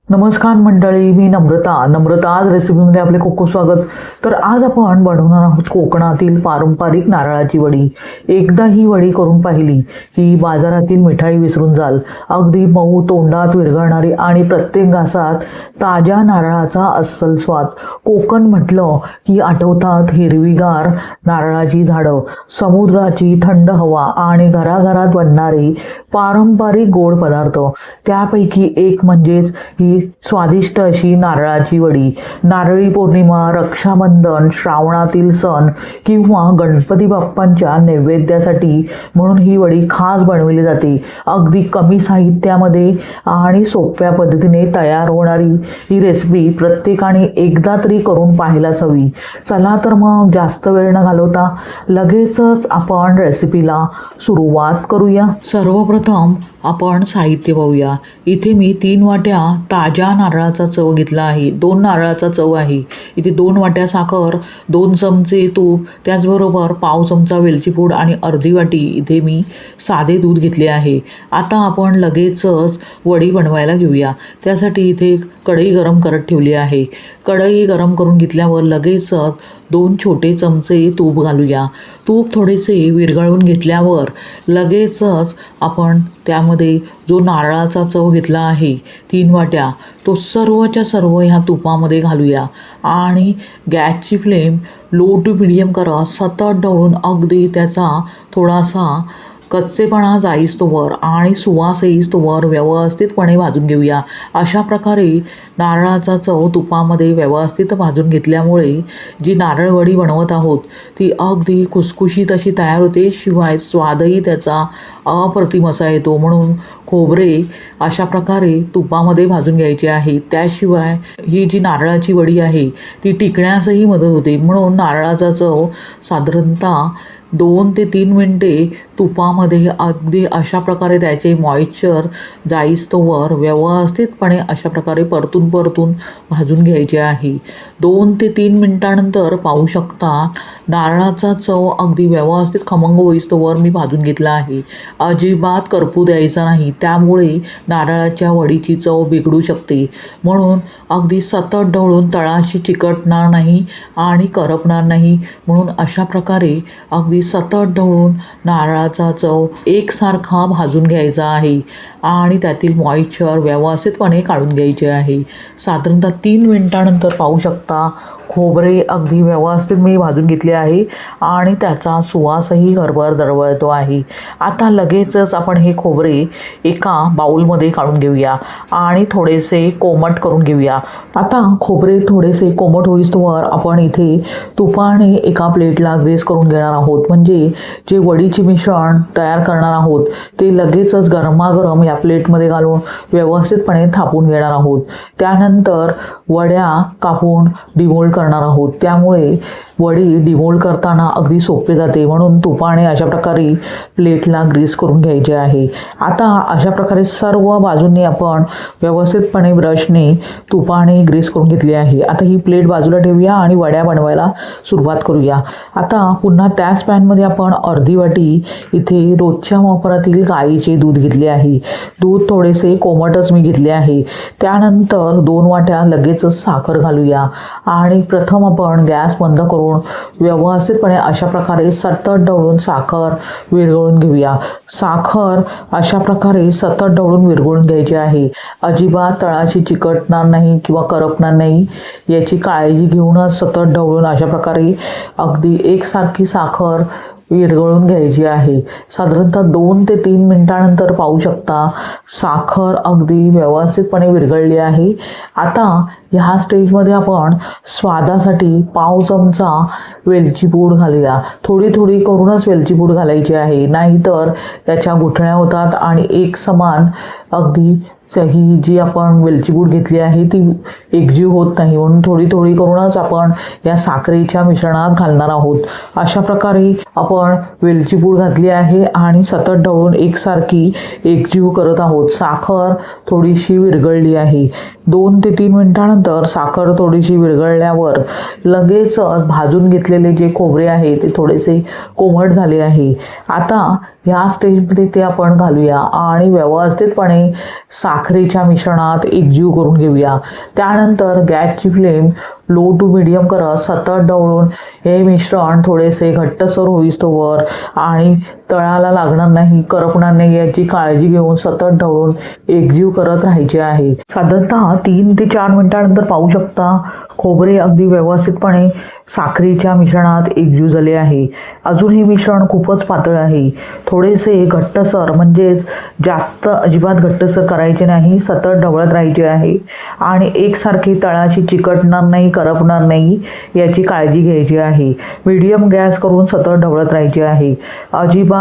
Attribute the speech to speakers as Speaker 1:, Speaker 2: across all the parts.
Speaker 1: नमस्कार मंडळी, मी नम्रता आज रेसिपीमध्ये आपले खूप खूप स्वागत. तर आज आपण बनवणार आहोत कोकणातील पारंपरिक नारळाची वडी. एकदा ही वडी करून पाहिली की बाजारातील मिठाई विसरून जाल. अगदी मऊ, तोंडात विरघळणारी आणि प्रत्येक घासात ताज्या नारळाचा अस्सल स्वाद. कोकण म्हटलं की आठवतात हिरवीगार नारळाची झाडं, समुद्राची थंड हवा आणि घराघरात बनणारे पारंपरिक गोड पदार्थ. त्यापैकी एक म्हणजेच ही स्वादिष्ट अशी नारळाची वडी. नारळी पौर्णिमा, रक्षाबंधन, श्रावणातील सण किंवा गणपती बाप्पांच्या नैवेद्यासाठी म्हणून ही वडी खास बनवली जाते. अगदी कमी साहित्यामध्ये आणि सोप्या पद्धतीने तयार होणारी ही रेसिपी प्रत्येकाने एकदा तरी करून पाहायलाच हवी. चला तर मग जास्त वेळ न घालवता लगेचच आपण रेसिपीला सुरुवात करूया. सर्वप्रथम आपण साहित्य पाहूया. इथे मी 3 वाट्या ताज्या नारळाचा चव घेतला आहे. 2 नारळाचा चव आहे. इथे 2 वाट्या साखर, 2 चमचे तूप, त्याचबरोबर पाव चमचा वेलची पूड आणि अर्धी वाटी इथे मी साधे दूध घेतले आहे. आता आपण लगेचच वडी बनवायला घेऊया. त्यासाठी इथे कढई गरम करत ठेवली आहे. कढई गरम करून घेतल्यावर लगेचच 2 छोटे चमचे तूप घालूया. तूप थोडेसे विरघळून घेतल्यावर लगेचच आपण त्यामध्ये जो नारळाचा चव घेतला आहे 3 वाट्या, तो सर्वच्या सर्व ह्या तुपामध्ये घालूया आणि गॅसची फ्लेम लो टू मिडियम करा. सतत ढवळून अगदी त्याचा थोडासा कच्चेपणा जाईस्तोवर आणि सुवास येईस्तोवर व्यवस्थितपणे भाजून घेऊया. अशा प्रकारे नारळाचा चव तुपामध्ये व्यवस्थित भाजून घेतल्यामुळे जी नारळ वडी बनवत आहोत ती अगदी खुसखुशीत अशी तयार होते. शिवाय स्वादही त्याचा अप्रतिम असा येतो. म्हणून खोबरे अशा प्रकारे तुपामध्ये भाजून घ्यायचे आहे. त्याशिवाय ही जी नारळाची वडी आहे ती टिकण्यासही मदत होते. म्हणून नारळाचा चव साधारणतः 2 ते 3 मिनटे तुपामध्ये अगदी अशा प्रकारे त्याचे मॉइश्चर जाईस्तोवर व्यवस्थितपणे अशा प्रकारे परतून भाजून घ्यायचे आहे. 2 ते 3 मिनटानंतर पाहू शकता नारळाचा चव अगदी व्यवस्थित खमंग होईस्तोवर मी भाजून घेतला आहे. अजिबात करपू द्यायचा नाही, त्यामुळे नारळाच्या वडीची चव बिघडू शकते. म्हणून अगदी सतत ढवळून तळाशी चिकटणार नाही आणि करपणार नाही. म्हणून अशा प्रकारे अगदी सतत ढवळून नारळाचा चव एकसारखा भाजून घ्यायचा आहे आणि त्यातील मॉइश्चर व्यवस्थितपणे काढून घ्यायचे आहे. साधारणतः 3 मिनटानंतर पाहू शकता खोबरे अगदी व्यवस्थित मी भाजून घेतले आहे आणि त्याचा सुवासही घरभर दरवळतो आहे. आता लगेचच आपण हे खोबरे एका बाउलमध्ये काढून घेऊया आणि थोडेसे कोमट करून घेऊया. आता खोबरे थोडेसे कोमट होईस्तोवर आपण इथे तुपाने एका प्लेटला ग्रेस करून घेणार आहोत. म्हणजे जे वडीचे मिश्रण तयार करणार आहोत ते लगेचच गरमागरम या प्लेटमध्ये घालून व्यवस्थितपणे थापून घेणार आहोत. त्यानंतर वड्या कापून डिमोल्ड करणार आहोत. त्यामुळे वडी डिमोल्ड करताना अगदी सोपे जाते. म्हणून तुपाने अशा प्रकारे प्लेटला ग्रीस करून घ्यायचे आहे. आता अशा प्रकारे सर्व बाजूंनी आपण व्यवस्थितपणे ब्रशने तुपाने ग्रीस करून घेतली आहे. आता ही प्लेट बाजूला ठेवूया आणि वड्या बनवायला सुरुवात करूया. आता पुन्हा त्याच पॅनमध्ये आपण अर्धी वाटी इथे रोजच्या वापरातील गाईचे दूध घेतले आहे. दूध थोडेसे कोमटच मी घेतले आहे. त्यानंतर 2 वाट्या लगेचच साखर घालूया आणि प्रथम आपण गॅस बंद करून व्यवस्थितपणे अशा प्रकारे सतत ढवळून साखर विरघळून घेऊया. साखर अशा प्रकारे सतत ढवळून विरघळून घ्यायची आहे. अजिबात तळाशी चिकटणार नाही किंवा करपणार नाही याची काळजी घेऊनच सतत ढवळून अशा प्रकारे अगदी एकसारखी साखर विरघळून घ्यायची आहे. साधारणतः 2 ते 3 मिनटानंतर पाहू शकता साखर अगदी व्यवस्थितपणे विरघळली आहे. आता ह्या स्टेजमध्ये आपण स्वादासाठी पाव चमचा वेलची पूड घालूया. थोडी थोडी करूनच वेलची पूड घालायची आहे, नाहीतर त्याच्या गुठळ्या होतात आणि एक समान अगदी ही जी आपण वेलची पूड घेतली आहे ती एकजीव होत नाही. म्हणून थोडी थोडी करूनच आपण या साखरेच्या मिश्रणात घालणार आहोत. अशा प्रकारे आपण वेलची पूड घातली आहे आणि सतत ढवळून एकसारखी एकजीव करत आहोत. साखर थोडीशी विरघळली आहे. 2 ते 3 मिनिटानंतर साखर थोडीशी विरघळल्यावर लगेच भाजून घेतलेले जे खोबरे आहे ते थोडेसे कोमट झाले आहे. आता ह्या स्टेजमध्ये ते आपण घालूया आणि व्यवस्थितपणे साखरेच्या मिश्रणात एकजीव करून घेऊया. त्यानंतर गॅसची फ्लेम लो टू मीडियम करत सतत ढवळून हे मिश्रण थोडेसे घट्टसर होईस्तोवर आणि तळाला लागणार नाही, करपणार नाही याची काळजी घेऊन सतत ढवळून एकजीव करत राहायचे आहे. साधारणतः 3 ते 4 मिनिटांनंतर पाहू शकता खोबरे अगदी व्यवस्थितपणे साखरेच्या मिश्रणात एकजीव झाले आहे. अजून हे मिश्रण खूपच पातळ आहे. थोडेसे घट्टसर म्हणजेच जास्त अजिबात घट्टसर करायचे नाही, सतत ढवळत राहायचे आहे आणि एकसारखे तळाशी चिकटणार नाही, करपणार नाही याची काळजी घ्यायची आहे. मीडियम गॅस करून सतत ढवळत राहायचे आहे. अजिबात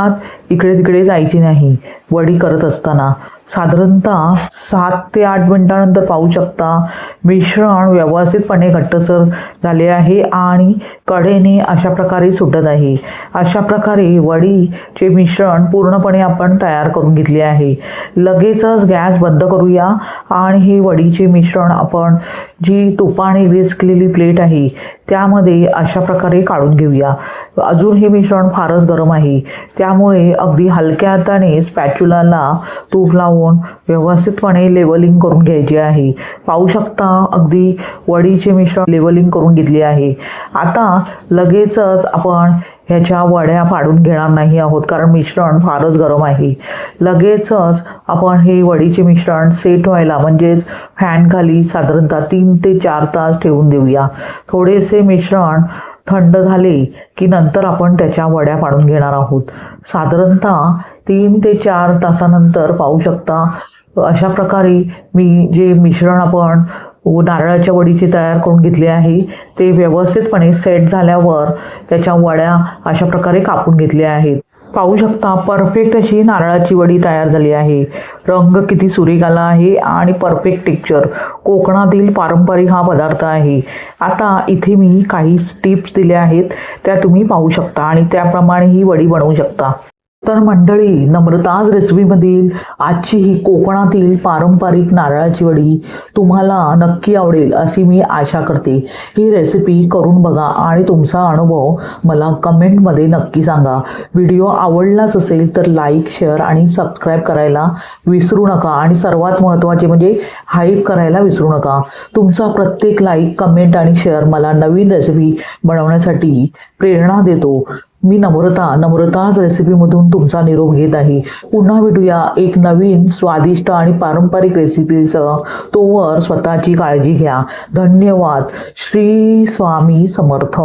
Speaker 1: इकडे तिकडे जायची नाही वडी करत असताना. साधारणतः 7 ते 8 मिनिटांनंतर पाहू शकता मिश्रण व्यवस्थितपणे घट्टसर झाले आहे आणि कडेने अशा प्रकारे सुटत आहे. अशा प्रकारे वडीचे मिश्रण पूर्णपणे आपण तयार करून घेतले आहे. लगेचच गॅस बंद करूया आणि हे वडीचे मिश्रण आपण जी तुपाने ग्रीस केलेली प्लेट आहे त्यामध्ये अशा प्रकारे काढून घेऊया. अजून हे मिश्रण फारच गरम आहे त्यामुळे अगदी हलक्या हाताने स्पॅच्युलाला तूप लावून व्यवस्थितपणे लेवलिंग करून घ्यायचे आहे. पाहू शकता अगदी वडीचे मिश्रण लेवलिंग करून घेतले आहे. आता लगेचच आपण ह्याच्या वड्या पाडून घेणार नाही आहोत कारण मिश्रण फारच गरम आहे. लगेचच आपण हे वडीचे मिश्रण सेट व्हायला म्हणजेच फॅन खाली साधारणतः 3 ते 4 तास ठेवून देऊया. थोडेसे मिश्रण थंड झाले की नंतर आपण त्याच्या वड्या पाडून घेणार आहोत. साधारणतः 3 ते 4 तासानंतर पाहू शकता अशा प्रकारे मी जे मिश्रण आपण नारळाच्या वडीचे तयार करून घेतले आहे ते व्यवस्थितपणे सेट झाल्यावर त्याच्या वड्या अशा प्रकारे कापून घेतल्या आहेत. पाहू शकता परफेक्ट अशी नारळाची वडी तयार झाली आहे. रंग किती सुरेख आला आहे आणि परफेक्ट टेक्स्चर. कोकणातील पारंपरिक हा पदार्थ आहे. आता इथे मी काही टिप्स दिल्या आहेत त्या तुम्ही पाहू शकता आणि त्याप्रमाणे ही वडी बनवू शकता. तर मंडळी, नम्रताज रेसिपीमधील आजची ही कोकणातील पारंपरिक नारळाची वडी तुम्हाला नक्की आवडेल अशी मी आशा करते. ही रेसिपी करून बघा आणि तुमचा अनुभव मला कमेंटमध्ये नक्की सांगा. व्हिडिओ आवडलाच असेल तर लाईक, शेअर आणि सबस्क्राईब करायला विसरू नका आणि सर्वात महत्त्वाचे म्हणजे हाईप करायला विसरू नका. तुमचा प्रत्येक लाईक, कमेंट आणि शेअर मला नवीन रेसिपी बनवण्यासाठी प्रेरणा देतो. मी नम्रताज रेसिपीमधून तुमचा निरोप घेत आहे. पुन्हा भेटूया एक नवीन स्वादिष्ट आणि पारंपरिक रेसिपीसह. तोवर स्वतःची काळजी घ्या. धन्यवाद. श्री स्वामी समर्थ.